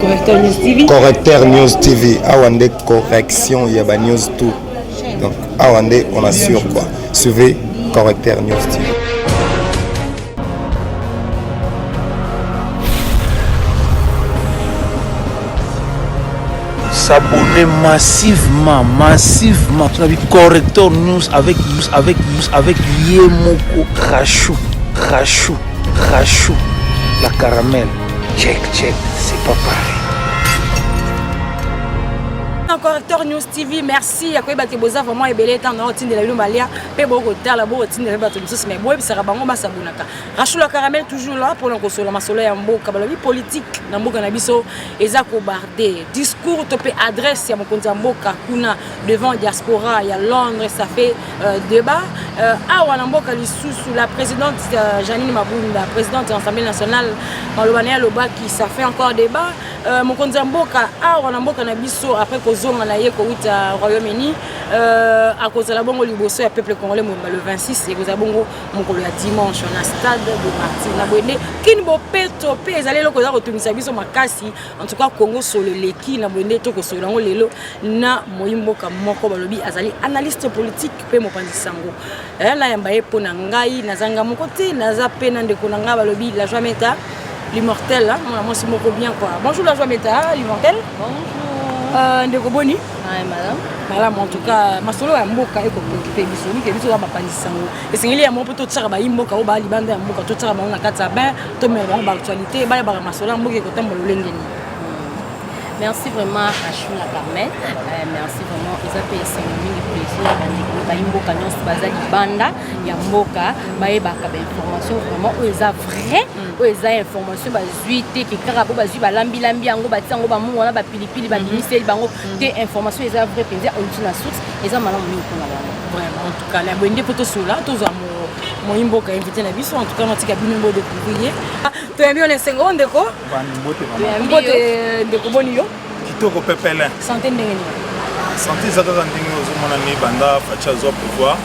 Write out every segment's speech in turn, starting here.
Correcteur News TV. Correcteur News TV. Awande correction, il y a news tout. Donc, Awande, on assure quoi. Suivez Correcteur News TV. S'abonner massivement sur la Correcteur News avec Yemoko Rachou, la caramel. Check, c'est pas pareil. Correcteur News TV, merci à quoi battre boza vraiment ebelé tant dans de la lumalia pe boko tala bo tinde le bato mususu mais boye bisaka bango basabunaka Rachou la caramel toujours là pour l'encosola masolo ya mboka balobi politique na mboka na biso eza ko barder discours to pe adresse ya mokonzi mboka kuna devant diaspora ya Londres ça fait débat awa na mboka lisusu la présidente Janine Mabunda présidente de l'Assemblée nationale malobania loba qui ça fait encore débat mokonzi mboka awa na mboka na biso après kozonga na ye ko uta Royaume-Uni à cause de la bongo liboso ya peuple congolais le 26 et kozala bongo mokolo ya dimanche na stade de Martyr na bonne kinbo peto pe ezali loko za kotumisa biso makasi en tout cas Congo solo leki na bonne to ko solo ngo lelo na moyimboka moko balobi azali analyste politique pe mopanzi sango la yamba ye pona ngai nazanga moko te naza pe na ndeko na nga balobi la joie meta l'immortel moi c'est moko bien quoi bonjour la joie meta l'immortel bonjour ndeko boni madame madame en tout cas masolo ya mboka eko préoccupé biso ni ke biso ba panzi sango esengeli ya moko to tsaka ba yimboka o ba libanda ya mboka to tsaka ba na kata ba to me ba actualité ba ba masolo ya mboka ko tambola lengeni. Merci vraiment à Chou la Carmel. Merci vraiment aux APS mingi plaisir ba yimboka nyonso baza libanda ya mboka ba yebaka ba information vraiment eza vrai eza information ba zuité ki karabo ba zu ba lambi yango ba tsango ba mu wana ba pilipili ba ministère bango te information eza vrai penza original source eza malamu mingi pour la vraiment en tout cas la bonne photo sur là tous mon imboka invité na biso en tout cas natika binimbo de couvrier to yambi on est 50 ndeko mbote ndeko boni yo kitoko pepele santé ndengeni santé zaka ndenge ozomona ni banda facha zo pouvoir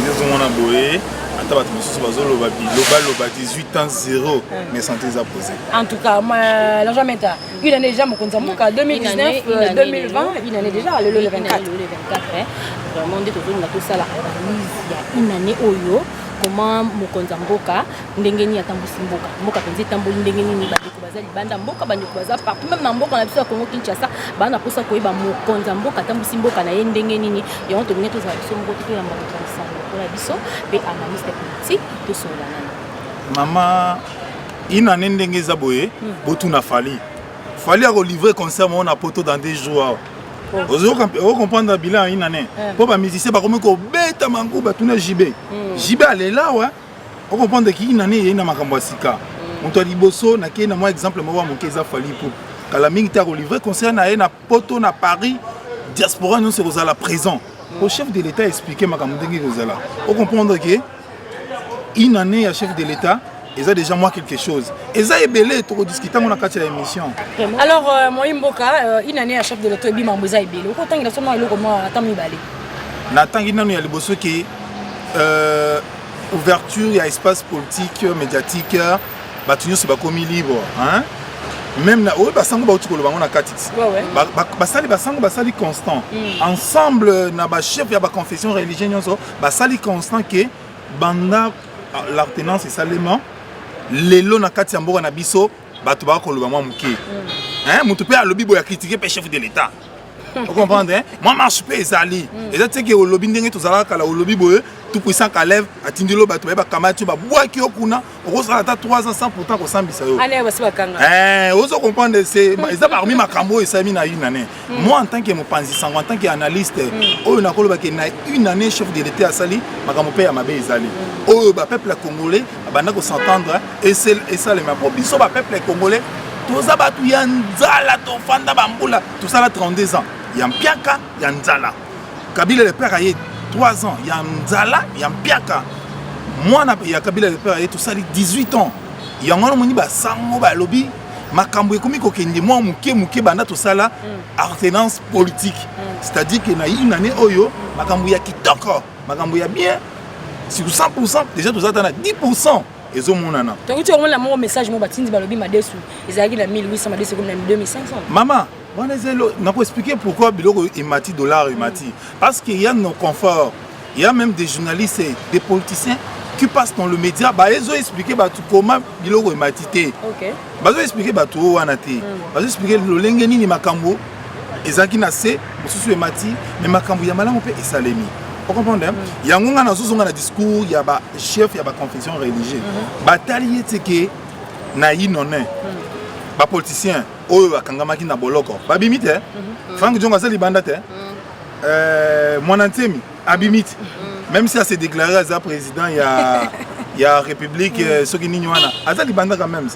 ndezomona boye ata bato mosusu bazoloba biloba 18 ans 0 mais santé za posé en tout cas la joie meta une année déjà mokonza mboka 2019 2020 une année déjà le 24 vraiment ndeko tozonga tosala analyse ya une année oyo comment mokonza mboka ndengeni atambusi mboka penzi tamboli ndengeni ni bandeko baza libanda mboka bandeko baza partout même na mboka na biso ya Congo Kinshasa bana posa koyeba mokonza mboka atambusi mboka na ye ndengeni ni yango tolingi tozala biso mboka to yamba kosalisa pour biso pe analyste politique to solana mama ina ndenge za boye botuna fali a relivrer concert on a poto dans des jours. Vous comprenez le bilan une année. Pour les musiciens, par contre, ils bêta mango, batuna JB. JB allait là, ouais. Vous comprenez qu'une année il y a une makambasika. On t'a dit bosso, na qui na moi exemple moi mon keza fali pour. Quand la mingi t'a relivrer concert na poto na Paris, diaspora nous c'est la présent. Au chef de l'État expliquer makamudingi rozala. Vous comprenez que une année à chef de l'État ils ont déjà moi quelque chose. Ils ont ébélé pour discuter dans la émission. Alors, moi, Mboka, une année à chef de l'auto, il m'a ébélé. Pourquoi il a seulement eu comment attendre balé. Nathan, il y a les bosses qui ouverture, il y a espace politique, médiatique, bâtiment c'est pas comme libre, hein. Même là, oui, basango ba utikolo bango na katix. Basali basango basali constant. Ensemble na ba chef ya ba confession religieuse nyonso, basali constant que banda l'alternance et salement lelo na kati ya mboka na biso bato ba koloba mwa muke hein mutu pe alobi boya critiquer pe chef de l'état vous comprenez hein moi marche pe ezali ezati ke olobi ndenge tozala kala olobi boye tout puissant kalève atindilo bato ba kamati ba bwaki okuna okosala ta 3 ans sans pourtant ko sambisa yo allez basi bakanga ozo comprendre c'est eza parmi makambo esami na une année moi en tant que mopanzi sango en tant qu'analyste oyo na koloba ke na une année chef de l'état asali makambo pe ya mabe ezali oyo ba peuple congolais banda ko s'entendre et ça le même problème so ba peuple congolais toza batu ya nzala to fanda bambula tout ça là 32 ans ya mpiaka ya nzala Kabila le père a 3 ans ya nzala ya mpiaka moi na ya Kabila le père a tout ça 18 ans ya ngona moni ba sango ba lobi makambo ekomi ko kende moi muke banda tout ça là alternance politique c'est-à-dire que na une année oyo makambo ya kitoko makambo ya bien sur 100% déjà tout ça dans 10% ezomonana. Donc tu as un message mo batindi balobi madesu ezalaki na 1800 madesu comme na 2500. Maman, on n'a pas expliqué pourquoi biloko emati dollar emati parce qu'il y a nos conforts, il y a même des journalistes et des politiciens qui passent dans le média, bah ils ont expliqué bah tout comment biloko ematité. OK. Bah ils ont expliqué bah tout wana té. Bah ils ont expliqué le lenge nini makambo ezaki na se mosusu emati mais makambo ya malamu pe esalemi. Vous comprenez? Il y a un discours, il y a un chef, il y a une confession religieuse. Bataille que na inone. Ba politicien, oh bakangama ki na boloko. Ba bimite. Franck Djonga ça libanda te. Mon antemi abimite. Même si ça s'est déclaré à président il y a République ce qui n'y wana. Aza libanda quand même.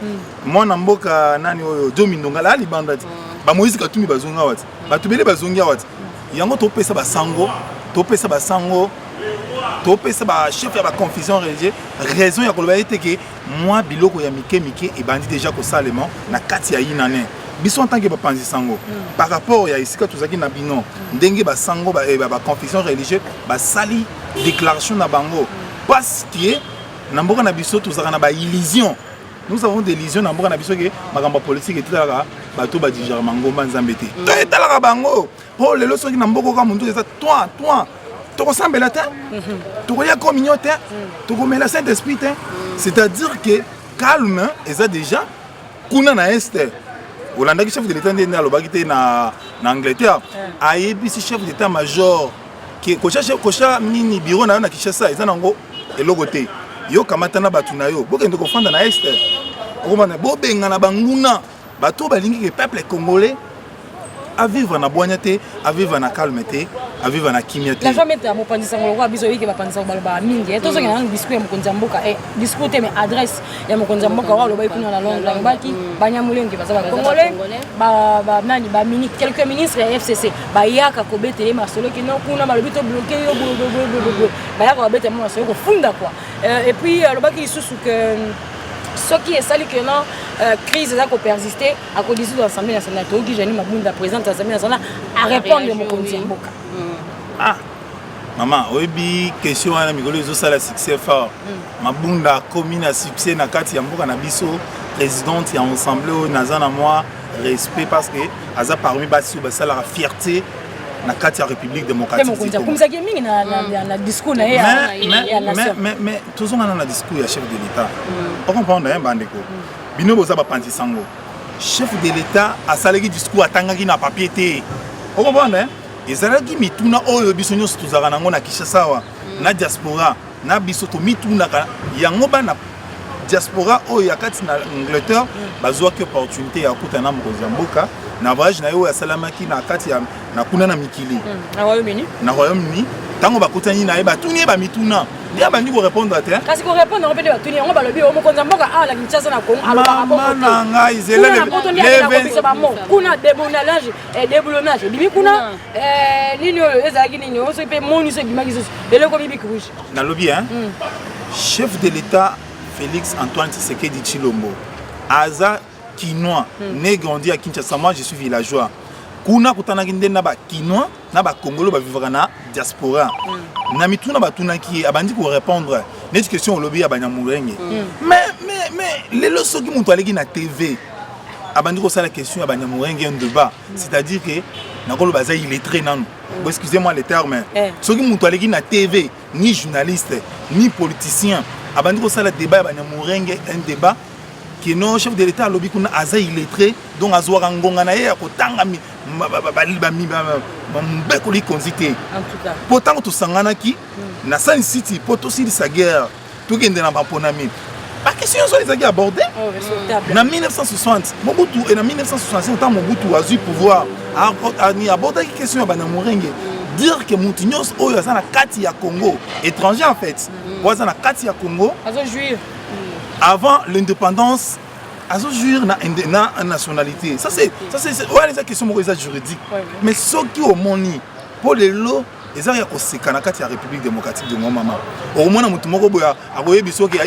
Moi na mboka nani oyo Domindonga la libanda te. Ba Moïse Katumbi bazonga wat. Ba tubele bazonga wat. Yango to pesa ba sango. Topesa ba sango, topesa ba chef ya ba confusion religieuse, raison ya koloba ete que moi biloko ya mike et bandi déjà ko salema na kati ya inane. Biso en tant que ba panzi sango. Par rapport ya isika tozaki na bino, ndenge ba sango ba confusion religieuse, ba sali déclaration na bango. Parce que na mboka na biso tozaka na ba illusion. Nous avons des illusions na mboka na biso que makambo politique et tout là bato ba dijara mangomba nzambete. To etala bango. Oh les leçons qui n'ont pas beaucoup de ça toi tu ressembles à terre tu regardes comme ignote tu remets la Saint-Esprit c'est-à-dire que calme et ça déjà kuna na est Hollande chef de l'état na lobakite na Angleterre ayebi chef d'état-major qui kocha nini bureau na Kinshasa eza nango elogote yo kamata na batu na yo bokende ko fanda na est okomana bo benga na banguna bato balingi ke peuple congolais à vivre na boignate, à vivre na calmeté, à vivre na kimiate. La jamais à mon pandisa ngolo biso yiki ba pandisa balba mingi. To so ngana discours ya mokonza mboka discours te mais adresse ya mokonza mboka wa loba ikuna na longa ngobaki banyamulenge baza ba congolais ba nani ba mini quelques ministres ya FCC ba yaka ko betele masolo ki no kuna balobi to bloquer yo ba yaka ko betele masolo ko funda quoi. Et puis lobaki isusu que ce qui est sali que non crise ça persister à cause de l'Assemblée nationale qui j'ai ma bunda présidente de l'Assemblée nationale à répondre de mon compte mboka. Ah maman oyebi question wana mikolo ezo sala succès fort ma bunda commune à succès na kati ya mboka na biso présidente ya ensemble naza na moi respect parce que aza parmi basi basala la fierté na kati ya République démocratique du Congo. Comme ça qui est mingi na discours na mais toujours na discours ya chef de l'État. On comprend hein bandeko. Bino boza ba panzi sango. Chef de l'État a salaki discours atangaki na papier té. On comprend hein? Ezalaki mituna oyo biso nyonso tozaka nango na Kinshasa wa na diaspora na biso to mituna yango bana diaspora oyo ya kati na Angleterre bazwaki opportunité ya kutana mokonzi ya mboka na voyage na yo ya salamaki na kati ya na kuna na mikili na Royaume-Uni tango bakutani na ye batuni ba mituna ndia bandi ko répondre à terre kasi ko répondre on peut de batuni on balobi o mokonzi mboka la Kinshasa na Congo aloba mama nga izele kuna déboulonnage et déboulonnage bibi kuna nini ezaki nini on se peut monise bimaki so eleko bibi kurushi na lobby hein chef de l'État Félix Antoine Tshisekedi Tshilombo aza Kinois né grandi à Kinshasa. Moi je suis villageois kuna kutana kinde na ba Kinois na ba Congolais ba vivre na diaspora na mituna ba tunaki abandi ko répondre net question au lobby ya banyamurenge mais les leçons qui montent aleki na TV abandi ko sala question ya banyamurenge un débat c'est-à-dire que nakolo baza illettré nanu excusez-moi les termes ceux qui montent aleki na TV ni journaliste ni politicien abandi ko sala débat ya banyamurenge un débat qui non chef de l'État lobby kuna aza illettré donc azwa ngonga na ye ya kotanga mbeko li konzité en tout cas pourtant to sangana ki na Sun City poto si sa guerre to gende na baponami pas question so les a abordé na 1960 Mobutu et na 1965 tant Mobutu a eu pouvoir a ni aborder question ya banyamurenge dire que Moutinyos oyo aza na kati ya Congo étranger en fait oza na kati ya Congo azo juif avant l'indépendance, à ce jour, na nationalité. Ça c'est ouais, les questions juridiques. Mais ceux qui ont moni pour les lots, ils ont la République démocratique de mon maman. Au moins,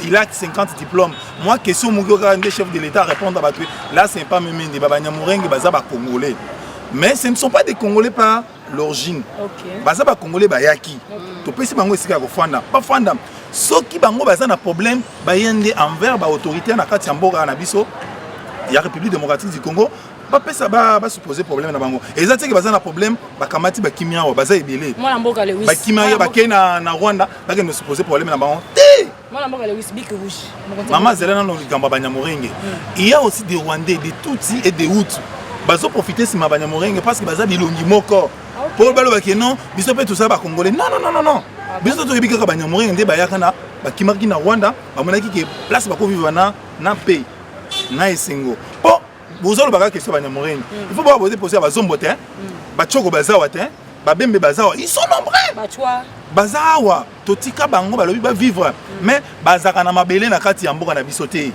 il a 50 diplômes. Moi, question des chefs de l'État répondre à là, c'est pas même des Babanyamureng, Bazaba Congolais. Mais ce ne sont pas des Congolais par l'origine. Bazaba Congolais Bayaki. Tu peux essayer de faire pas Fanda. soki bango baza na problème bayende envers ba autorité na kati ya mboka na biso ya République démocratique du Congo bapesa ba supposer problème na bango eza teke baza na problème bakamati bakimia wa baza ebele mwana mboka Lewis bakimia bakei na Rwanda bakende supposer problème na bango te mwana mboka Lewis Bic Rouge maman zelena no ligamba banyamorenge il y a aussi des Rwandais des Tutsis et des Hutus bazo profiter sima banyamorenge parce que baza bilongi moko pour balo bakeno non biso pe tout ça ba congolais non biso to yebika banyamorenge nde bayaka na bakimaki na Rwanda bamonaki ke place bako vivre na pays na esengo po bozolo baka question banyamorenge il faut pas poser bazombo te bachoko bazawa te babembe bazawa ils sont nombreux batwa bazawa totika bango balobi ba vivre mais bazaka na mabele na kati ya mboka na biso te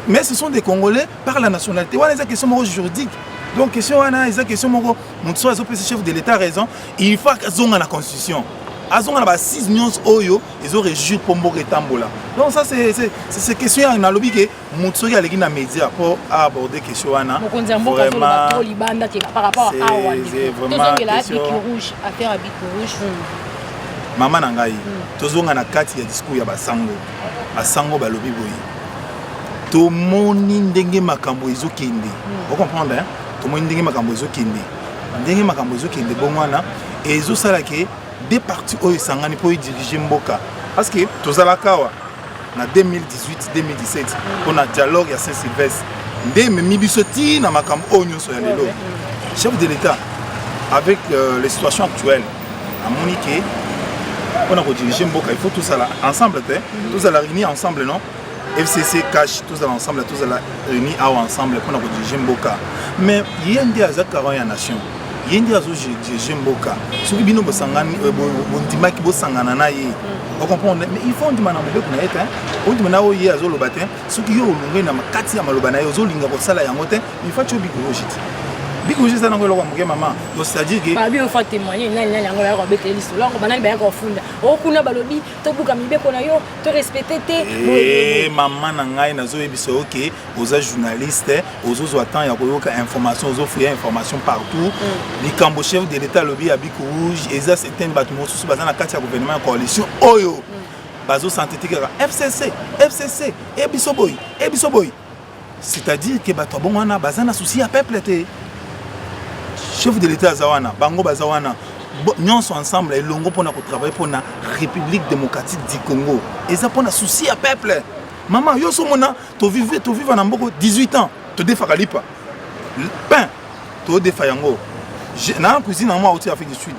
mais ce sont des Congolais par la nationalité wana eza question moko juridique donc question wana eza question moko moto azo pesa chef de l'état raison il faut azonga na constitution azonga na ba 6 millions oyo ils ont régir pour mboka etambola donc ça c'est question ya na lobi ke moto ya leki na média pour aborder question wana mokonzi ya mboka to ba to libanda ke par rapport à awa c'est vraiment question rouge affaire à Bic Rouge mama na ngai tozonga na kati ya discours ya basango balobi boye tomoni ndenge makambo ezokende vous comprendre hein tomoni ndenge makambo ezokende bon wana ezosala ke des partis oyo sangani po diriger mboka parce que tozalaka wa na 2018 2017 on a dialogue ya Saint-Sylvestre ndeme mibisoti na makambo oyo nyonso ya lelo chef de l'état avec les situations actuelles à Monique on a redirigé mboka il faut tous aller ensemble tous aller réunir ensemble non FCC cash tous aller ensemble tous aller réunir ensemble pour diriger mboka mais yende azakara ya nation yende azo diriger mboka soki bino bosangani bondimaki bosangana na ye on comprend mais il faut ndima na mobeko na ete on ndima na oye azo loba te soki yo olunge na makati ya maloba na yo zo linga ko sala yango te il faut tu bigologie bigologie ça nango lokwa moke mama donc c'est-à-dire que ba bio fa témoigner nani yango ya ko beteli solo ko banani ba ya ko funda o kuna balobi to buka mibeko na yo to respecter te mama na ngai nazo yebiso OK oza journaliste ozo attend ya koyoka information ozo fouiller information partout likambo chef de l'état lobby à Bic Rouge eza certains bâtiments sous bazana kati ya gouvernement coalition oyo bazo santé kaka FCC et biso boy c'est-à-dire que bato bon wana bazana souci à peuple te chef de l'état zawana bango bazawana nyonso ensemble elongo pona ko travailler pona République démocratique du Congo et ça pona souci à peuple maman yo so mona to vivre na mboko 18 ans to defaka lipa pain to defa yango na cuisine en moi au Afrique du Sud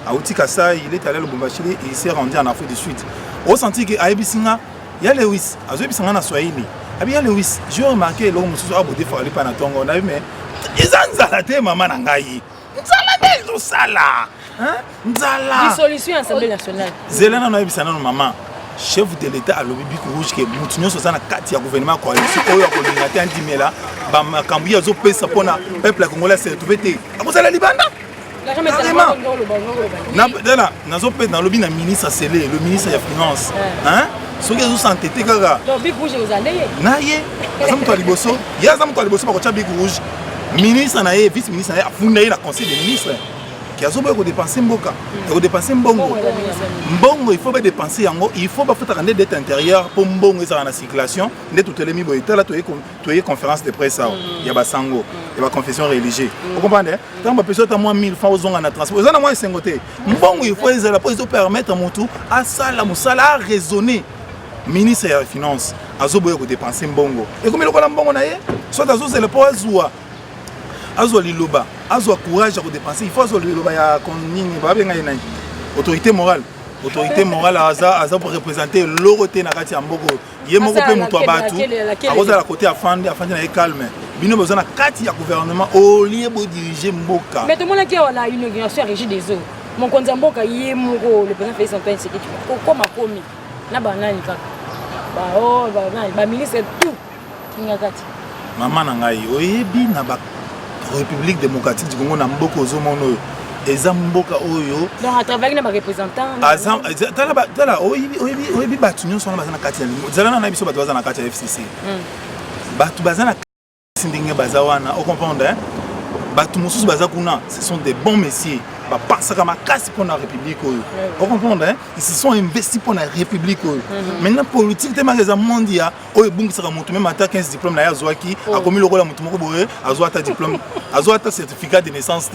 a Oti Kasa il est allé au Lubumbashi et il s'est rendu en Afrique du Sud au senti que Aebisinga ya Lewis azo bisanga na Swahili abi ya Lewis j'ai remarqué lo mususu abo defa lipa na tongo na mais izanzala te mama na ngai nzala bezo sala hein nzala dissolution assemblée nationale zelana no ebisana no mama chef de l'état a lobi Bic Rouge ke mutunyo so sana kati ya gouvernement coalition oyo akolinga te andimela ba makambu ya zo pesa pona peuple congolais se retrouver te akozala libanda nazo pe na lobi na ministre Sélé le ministre ya finance hein soki ezo s'entêter kaka donc Bic Rouge vous allez na ye azamu to liboso ya azamu to liboso ba ko cha Bic Rouge ministre na ye vice ministre na ye afunda ye na conseil des ministres qui a besoin de dépenser mboka de dépenser mbongo il faut pas dépenser yango il faut pas faire des dettes intérieures pour mbongo ça en circulation de toutes les mibo etala to y conférence de presse il y a basango il y a confession religieuse vous comprenez tant ba personne ta moins 1000 francs aux na transport aux na moins 5 côté mbongo il faut ezala pour permettre motu à sala musala raisonner ministre ya finance azoboya ko dépenser mbongo et comme le kola mbongo na ye soit azo le po azwa liloba azwa courage à dépenser il faut azwa liloba ya konini ba benga ina autorité morale aza pour représenter l'oroté na kati ya mboko ye moko pe muto abatu akoza la côté afandi na calme bino besoin na kati ya gouvernement au lieu de diriger mboka mais tout le monde qui a la inauguration régie des eaux mon konza mboka ye moko le président Félix Antoine Tshisekedi koma komi na banani kaka ba ministre tout kinga kati mama na ngai oyebi na ba République démocratique du Congo na mboko ozomono eza mboka oyo donc à travers les représentants azam tala oyebi batu nyonso wana bazana kati ya zalana na biso batu bazana kati ya FCC batu bazana ndenge bazawana au comprendre hein batu mosusu bazakuna ce sont des bons messieurs pense comme casse pour la République. Vous comprenez? Ils se sont investis pour la République. Maintenant, politique, c'est un monde qui a même 15 diplômes, a commis le rôle de a diplôme, a certificat de naissance.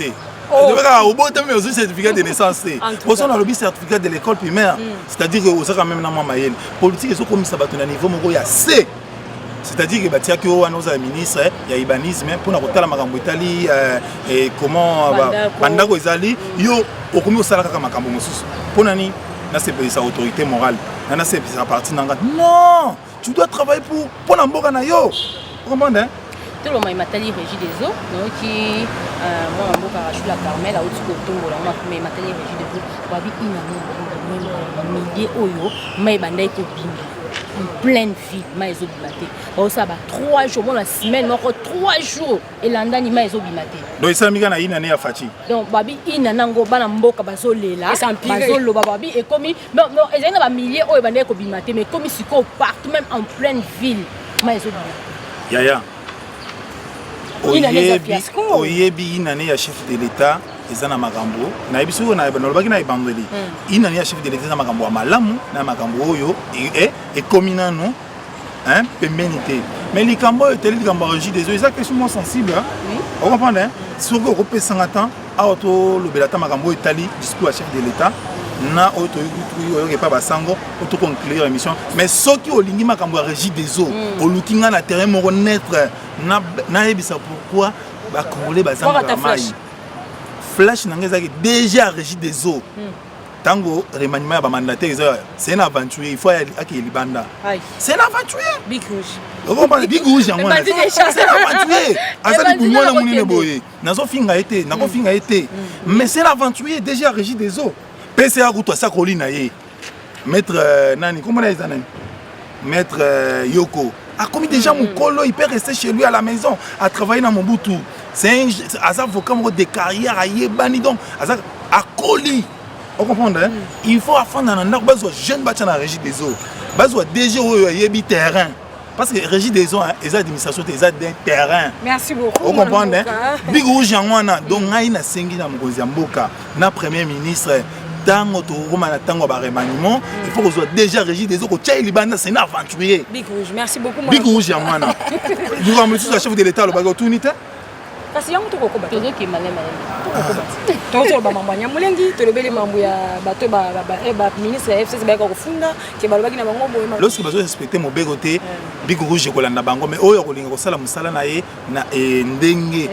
Au bout de mes certificat de naissance, on a le certificat de l'école primaire, c'est-à-dire que vous avez même un moyen. Politique, ils ont commis ça à niveau, il y a C. C'est-à-dire que il y a nos ministres, il y a Ibanisme, pour nous la Magambo Italie, et comment Bandako Ezali, yo au commis au salaire comme Magambo Moussous. Pour nani, là c'est sa autorité morale, là c'est sa partie n'anga. Non, tu dois travailler pour n'amboka na yo. Vous comprenez? Tout le monde m'a tali régie des eaux, donc qui moi n'amboka Rachou la Carmel à au-dessus de Tombo, là moi m'a tali régie des eaux, babi ina milliers oyo, mais bandai ko en pleine ville, mais ils ont bimaté. Bon ça va 3 jours, bon la semaine, encore 3 jours et l'andani mais ils ont bimaté. Donc ça mika na ina ne ya fati. Donc babi ina nango bana mboka bazo lela, bazo lo babi et comme non ils ont ba milliers oyo bandai ko bimaté mais comme si ko partout même en pleine ville, mais ils ont bimaté. Yaya. Oyebi ina ne ya chef de l'État. Ezana makambo na ebisu na lobaki na ibandeli ina ya chef de l'État na makambo ya malamu na makambo oyo et communano hein pembenité mais likambo eteli likambo régie des eaux ça question sensible oui on comprend hein sur que repé 50 ans a auto lobelata makambo etali discours à chef de l'État na auto yutu pas basango auto conclure émission mais soki olingi makambo ya régie des eaux olukinga na terrain mo connaître na ebisa pourquoi ba congolais bazanga mai Flash n'engage déjà régie des eaux. Tango remaniement ya mandataire c'est une aventure il faut aller à Libanda. C'est une aventure. Big Rouge. On comprend Big Rouge en moi. C'est une aventure. Azali pour moi na munene boye. Nazo finga été, nako finga été. Mais c'est l'aventure déjà régie des eaux. PCA Ruto sa colina ye. Maître nani comment les années? Maître Yoko a commis déjà mon colo, il peut rester chez lui à la maison à travailler dans Mobutu. C'est un avocat de carrière à Yébani, donc à Coli. Vous comprenez? Il faut affronter un jeune bâtiment dans la régie des eaux. Il faut déjà un terrain. Parce que la régie des eaux, les administrations, ils ont des terrains. Merci beaucoup. Vous comprenez? Big Rouge, donc il y a un premier ministre. Tango to Roma na tango ba remaniement il faut que soit déjà régie des eaux que Libanda c'est une aventurier. Big Rouge, merci beaucoup. Big Rouge ya mwana. Nous avons le chef de l'État le bago tunité. Kasi yango to kokoba. Tozo ki malema. Tozo ba mamba nya mulengi to lebele mambo ya bato ba ministre ya FCC ba ko funda ke balobaki na bango boye. Lorsque bazo respecter mon bégoté Big Rouge ko landa bango mais oyo ko linga ko sala musala na ye na ndenge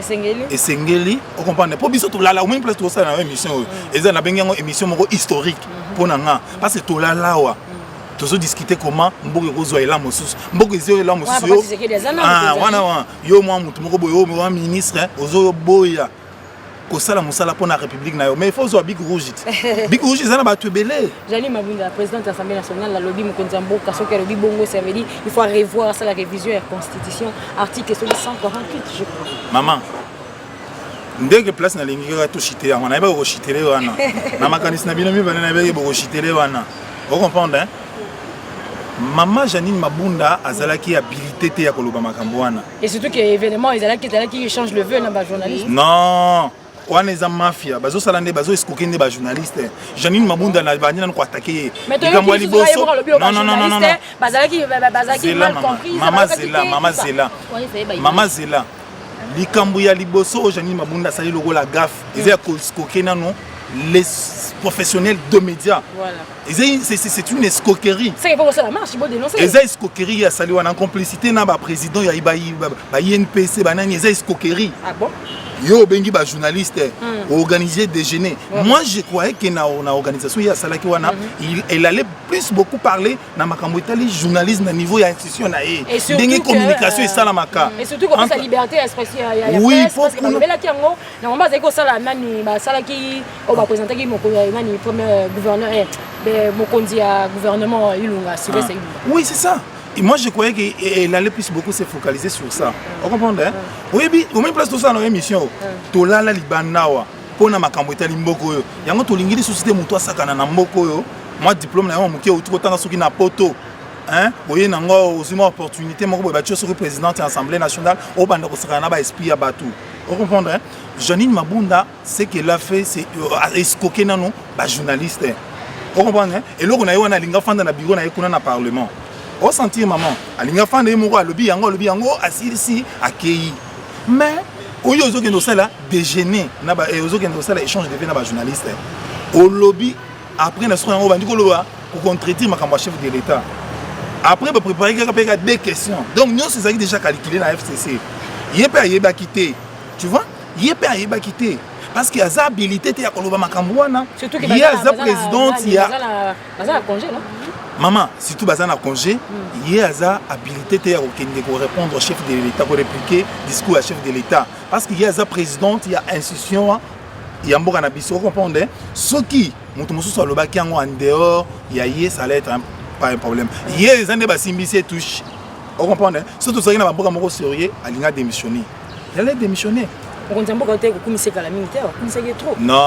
esengeli o comprendre po biso to lala au même place to sala na émission eza na bengi yango émission moko historique pour nanga parce que to lala wa tozo discuter comment mboka kozwa ela mosusu mboka ezio ela mosusu wana yo mwa mutu moko boyo yo mwa ministre ozo boya kosala musala pour la République na yo mais il faut zo Big Rouge Big Rouge ezana ba tebele Jali Mabunda président de l'Assemblée nationale la lobby Mokonzi Mboka soki lobby bongo ça veut dire il faut revoir ça la révision de la constitution article 148 je crois maman ndenge place na lingi ka to chiter yango na ba ko chiter wana na makanisi na bino mi bana na ba ko chiter wana vous comprenez hein? Maman Janine Mabunda azalaki habilité te ya koloba makambo wana. Et surtout que événement ezalaki qui change le vœu na ba journaliste. Non, wana eza mafia, bazo salande bazo escokende ba journaliste. Janine Mabunda na banyana ko attaquer. Likambo liboso. Non. Bazalaki mal compris. Maman Zela. Likambo ya liboso Janine Mabunda sali lokola gaffe. Eza ko escokena non. Les professionnels de médias. Voilà. C'est une escroquerie. C'est pas ça la marche, il faut dénoncer. Les escroqueries, il y a sali en complicité na ba président ya INPC banani les escroqueries. Ah bon? Yo bengi ba journaliste organiser déjeuner. Moi je croyais que na organisation ya salaki wana il allait plus beaucoup parler na makambo itali journalisme na niveau ya institution na e. Dengue communication et salamaka. Et surtout comme sa liberté d'expression ya oui, presse parce que bela ki yango na mamba zeko sala nani ba salaki o ba présenter ki moko nani premier gouverneur Mokonzi ya gouvernement Ilunga Sylvestre Ilunga. Oui, c'est ça. Et moi, je croyais qu'elle allait plus beaucoup se focaliser sur ça. Vous comprenez? Oui, au même place tout ça dans l'émission. Tola la libanawa. Pour na makambo etali mboko yo. Yango tolingili société muto asakana na mboko yo. Moi diplôme na yo muke otiko tanga soki na poto. Hein? Boye nango ozima opportunité moko ba tio soki président de l'Assemblée nationale au banda ko sakana ba esprit ya batu. Vous comprenez? Janine Mabunda, ce qu'elle a fait, c'est escroquer nos journalistes. Vous comprenez? Et là, on a eu un linga fan dans le bureau, on a un parlement. Vous sentez, maman, un linga fan de Moura, le biango, assis ici, accueilli. Mais, au lieu de ça, déjeuner, et aux autres, ça, échange de vie journalistes. Au lobby, après, nous sommes pour contredire ma chef de l'État. Après, on préparer des questions. Donc, nous, c'est ça qui est déjà calculé dans la FCC. Il n'y a pas à quitter. Tu vois? Il n'y a pas à quitter. Parce qu'il y a des habilités, il y a des présidentes, il y a congé, non? Maman, surtout dans le congé, il y a des habilités pour répondre au chef de l'État, pour répliquer le discours au chef de l'État. Parce qu'il y a des présidentes, il y a institutions, il y a un bon canabis. Vous comprenez? Ce qui, sur le bac en dehors, il y a ça allait être pas un problème. Il y a des années qui touchent. Vous comprenez? Surtout ça, il y a un bon canabis sérieux, il a démissionné. Il a démissionné. Non,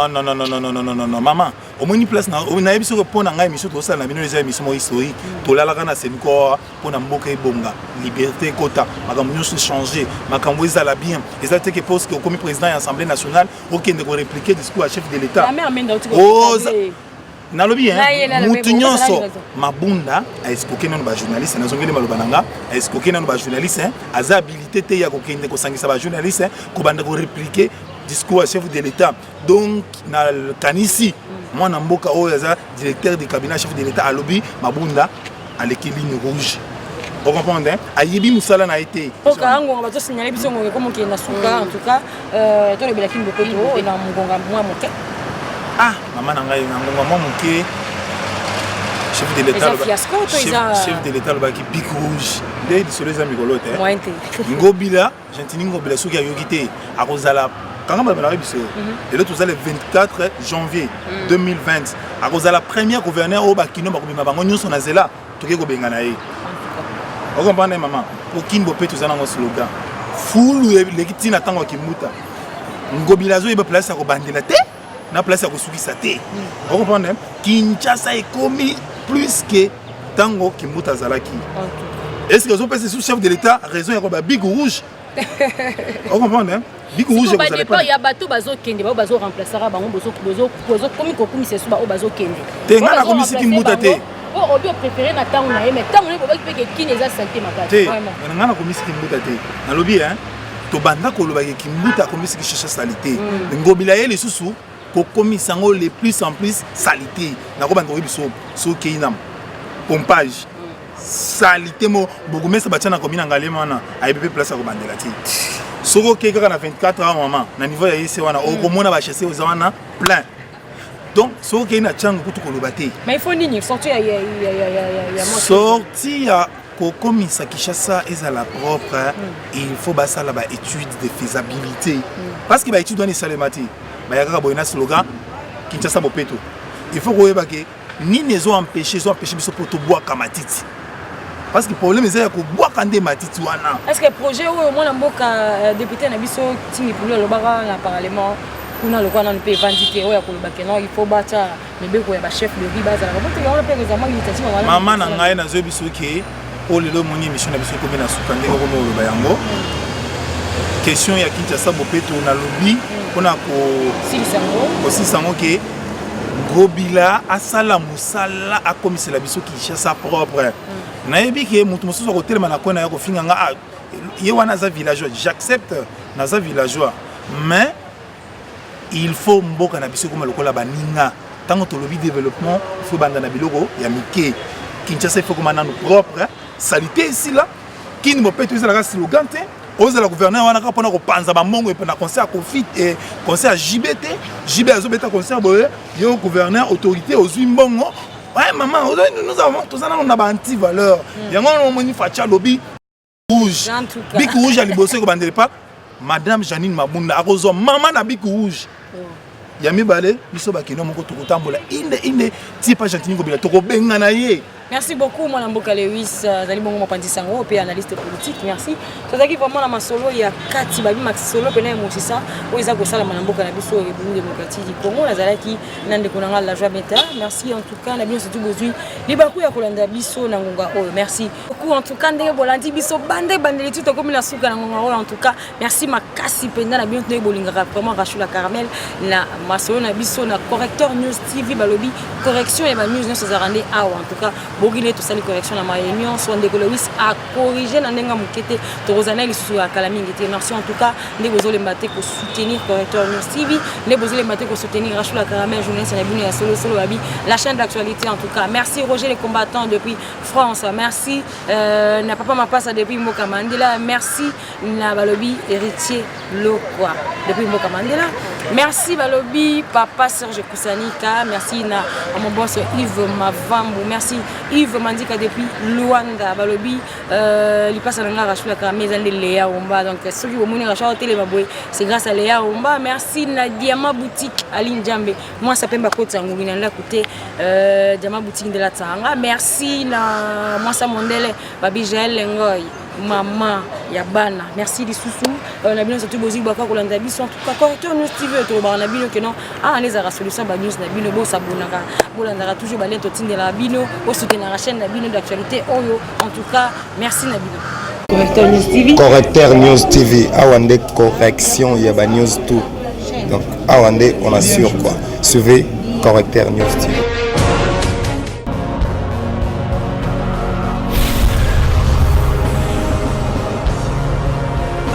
maman. Au moins, une place, on a émission pour une émission, tout ça, on a une émission historique. Tout là, là, c'est encore pour un mboka bonga, liberté, quota. Ma campagne se changer, ma campagne ça la bien. Et ça, c'est que parce que comme président de l'Assemblée nationale, aucun ne peut répliquer le discours à chef de l'État. Nalobi mutunyonso mabunda a escoqué non ba journaliste na zongeli malobananga a escoqué non ba journaliste aza habilité te ya kokende ko sangisa ba journaliste ko banda ko répliquer discours à chef de l'État. Donc na kanisi moi na mboka o aza directeur du cabinet chef de l'État alobi mabunda à l'équilibre rouge. Vous comprenez? Ayebi musala na été. Ok, on va te signaler biso ngo comme qui na suka en tout cas to le belaki mbokoto na mungonga mwa moke. Ah, maman nangai maman moké chef de l'État chef de l'État le baki pic rouge dès sur les amis golote ngobila gentini ngobila soki ya yokité a kozala kanga ba biso et là tout ça le 24 janvier 2020 a kozala premier gouverneur au bakino bakobima bango nyonso na zela toke ko bengana ye. Vous comprenez maman pour kinbo pe tout ça na slogan fulu lekiti na tango kimuta ngobila zo yeba place ko bandela te na place à Koussoukisa te. Vous comprenez? Kinshasa est commis plus que Tango Kimuta Zalaki. Est-ce que vous pensez sous chef de l'État raison il y a Big Rouge? Vous comprenez? Big Rouge vous allez pas. Il y a bateau bazo kende, bazo remplacera bango bozo comme komi c'est sous bazo kende. Tenga na commis Kimuta te. Oh on doit préférer na tango na mais tango ne peut pas que qui les a salté ma place. Vraiment. Na na commis Kimuta te. Na lobby hein. To banda ko loba Kimuta commis qui cherche salité. Ngobila ye les sous pour commissango les plus en plus salité na ko bando biso so keinam pompage salité mo beaucoup mais ça batia na komina ngale mana a bébé place ko bandela ti soko keka na 24 ans maman na niveau ya yese wana o komona ba chasser aux wana plein donc soko keina changu kutu ko lobate mais il faut nini sortir ya sorti ya ko komisa Kinshasa ezala propre il faut basa la ba étude de faisabilité parce que ba étude doit salemati. Il y a un slogan Kinshasa Bopeto. Il faut que ni ne sont empêchés pour te boire comme matiti. Parce que le problème c'est que boire quand des matiti. Est-ce que le projet où moi le député n'a biso tingi pour le bara na parlement on a le quoi on peut vendre non il faut battre mais be ko ya chef de riba za ko te on peut récemment l'initiative maman na ngai na zo biso ke pour le moni mission na biso ko na sukande ko mo lo bayango. Question ya Kinshasa Bopeto na lobby on a aussi sango que Gobila asala musala a commissaire la biso Kinshasa propre na yebi ke mutu mosusu ko telema na kona ya ko finga nga ye wana za villageois j'accepte na za villageois mais il faut mboka na biso comme lokola baninga tango to lobby développement il faut banda na biloko ya mike Kinshasa il faut comme nanu propre salité ici là qui ne peut pas la slogan te oza la gouverneur wana ka pona ko panza ba mongo pe na concert ko fit et concert JBT JB azobeta concert boye yo gouverneur autorité ozwi mbongo ouais maman nous avons tous ça on a ba anti valeur yango on moni facha lobby rouge big rouge ali bosse ko bandele pas madame Janine Mabunda akozo maman na big rouge ya mibale biso ba kino moko to kotambola inde ti pa gentini ko bila to ko benga na ye Merci beaucoup, moi, Mboka Lewis, Zali Bongo Mapandi Sango, puis analyste politique, merci. C'est vraiment la masolo, il y a 4 babi maxolo, puis aussi ça, où ils ont ça, la Mboka Nabiso, et République démocratique du Congo, la Zalaki, Nande Konanga, la joie bêta. Merci en tout cas, la bien surtout besoin. Les Bakou ya Kolanda Biso, Nangonga, merci beaucoup en tout cas, Ndé Bolandi Biso, Bande, Bande, tout comme la souka, Nangonga, en tout cas, merci ma Kassi Penda, la bien tenue Bolingara, vraiment Rachou la caramel, la masolo, Nabiso, na correcteur News TV, Balobi, correction et ma news, nous sommes rendez en tout cas. Bogine tout ça les corrections dans ma réunion soit de Lewis a corrigé dans nenga mukete to rozana li sous à Kalamingi. Merci en tout cas ne besoin les mater pour soutenir correcteur News TV, ne besoin les mater pour soutenir Rachou la caramel journaliste na bino ya solo abi la chaîne d'actualité en tout cas. Merci Roger les combattants depuis France, merci na papa ma passe depuis Mboka Mandela, merci na Balobi héritier Lokwa depuis Mboka Mandela. Merci Balobi, papa Serge Koussanika, merci na mon boss Yves Mavambu, merci Yves Mandika depuis Luanda, Balobi, il passe à la Rachou la caramel de Léa Omba, donc ceux qui vont venir à Télé Maboué, c'est grâce à Léa Omba. Merci na Diama Boutique Aline Djambe, moi ça peut m'accordé à Ngouina côté Diama Boutique de la Tanga, merci na moi ça Mondele, Babi Jaël Lengoy. Maman Yabana, merci les sous-sous. On a bien surtout Bozik Baka Kolanda Biso. En tout cas, correcteur News TV, tu vas bien que non. Ah, on les a solution News Nabino, bon sabonaka. Bolanda toujours balé totine de la Bino, pour soutenir la chaîne Nabino d'actualité. Oyo, en tout cas, merci Nabino. Correcteur News TV. Correcteur News TV, Awande correction, il y a News tout. Donc, Awande, on assure quoi. Suivez Correcteur News TV.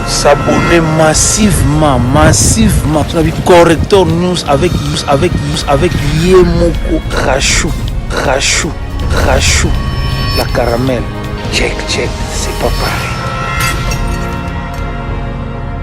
S'abonner massivement. Tu as vu Correcteur News avec Yemoko Rachou. La caramel. Check, c'est pas pareil.